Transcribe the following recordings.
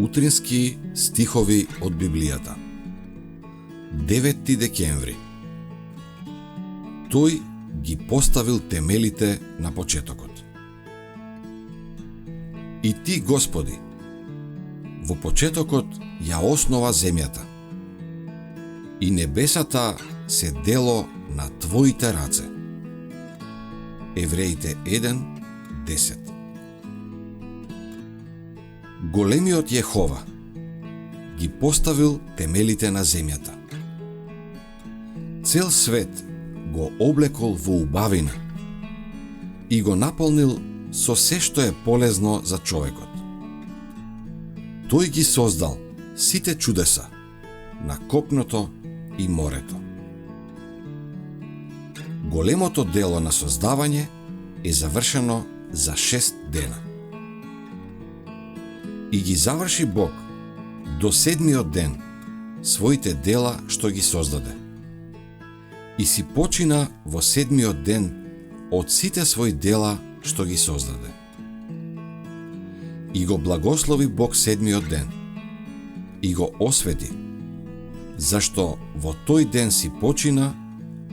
Утрински стихови од Библијата. 9 декември. Тој ги поставил темелите на почетокот. И ти, Господи, во почетокот ја основа земјата, и небесата се дело на Твоите раце. Евреите 1:10. Големиот Јехова ги поставил темелите на земјата. Цел свет го облекол во убавина и го наполнил со се што е полезно за човекот. Тој ги создал сите чудеса на копното и морето. Големото дело на создавање е завршено за 6 дена. И ги заврши Бог до 7-миот ден своите дела што ги создаде. И си почина во 7-миот ден од сите своји дела што ги создаде. И го благослови Бог 7-миот ден и го освети, зашто во тој ден си почина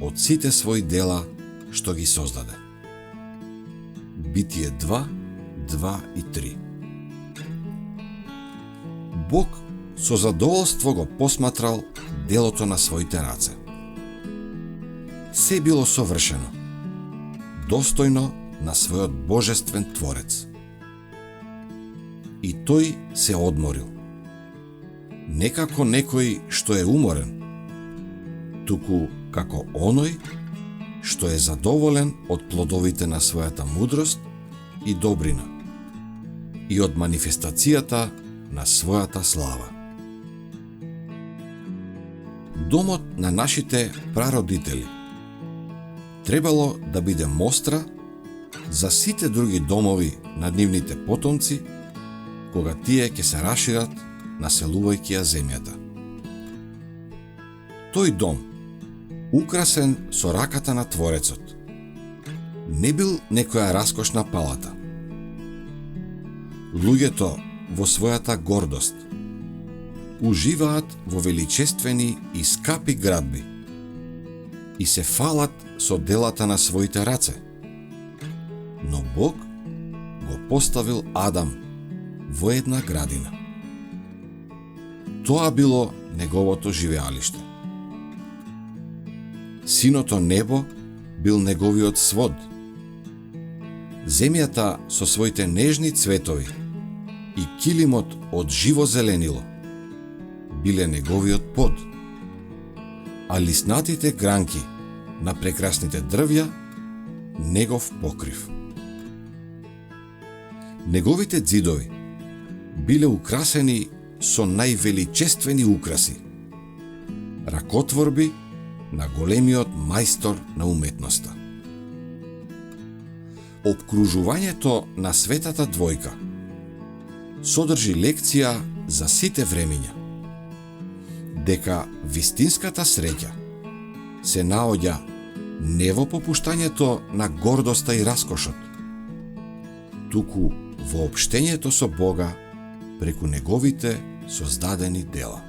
од сите своји дела што ги создаде. Битие 2:2 и 3. Бог со задоволство го посматрал делото на своите раце. Се било совршено, достојно на својот божествен Творец. И тој се одморил. Не како некој што е уморен, туку како оној што е задоволен од плодовите на својата мудрост и добрина и од манифестацијата на својата слава. Домот на нашите прародители требало да биде мостра за сите други домови на нивните потомци, кога тие ќе се рашират, населувајќи ја земјата. Тој дом, украсен со раката на Творецот, не бил некоја раскошна палата. Луѓето во својата гордост уживаат во величествени и скапи градби и се фалат со делата на своите раце. Но Бог го поставил Адам во една градина. Тоа било неговото живеалиште. Синото небо бил неговиот свод. Земјата со своите нежни цветови и килимот од живо зеленило биле неговиот под, а лиснатите гранки на прекрасните дрвја негов покрив. Неговите ѕидови биле украсени со највеличествени украси, ракотворби на големиот мајстор на уметноста. Обкружувањето на светата двојка содржи лекција за сите времиња, дека вистинската среќа се наоѓа не во попуштањето на гордоста и раскошот, туку во општењето со Бога преку неговите создадени дела.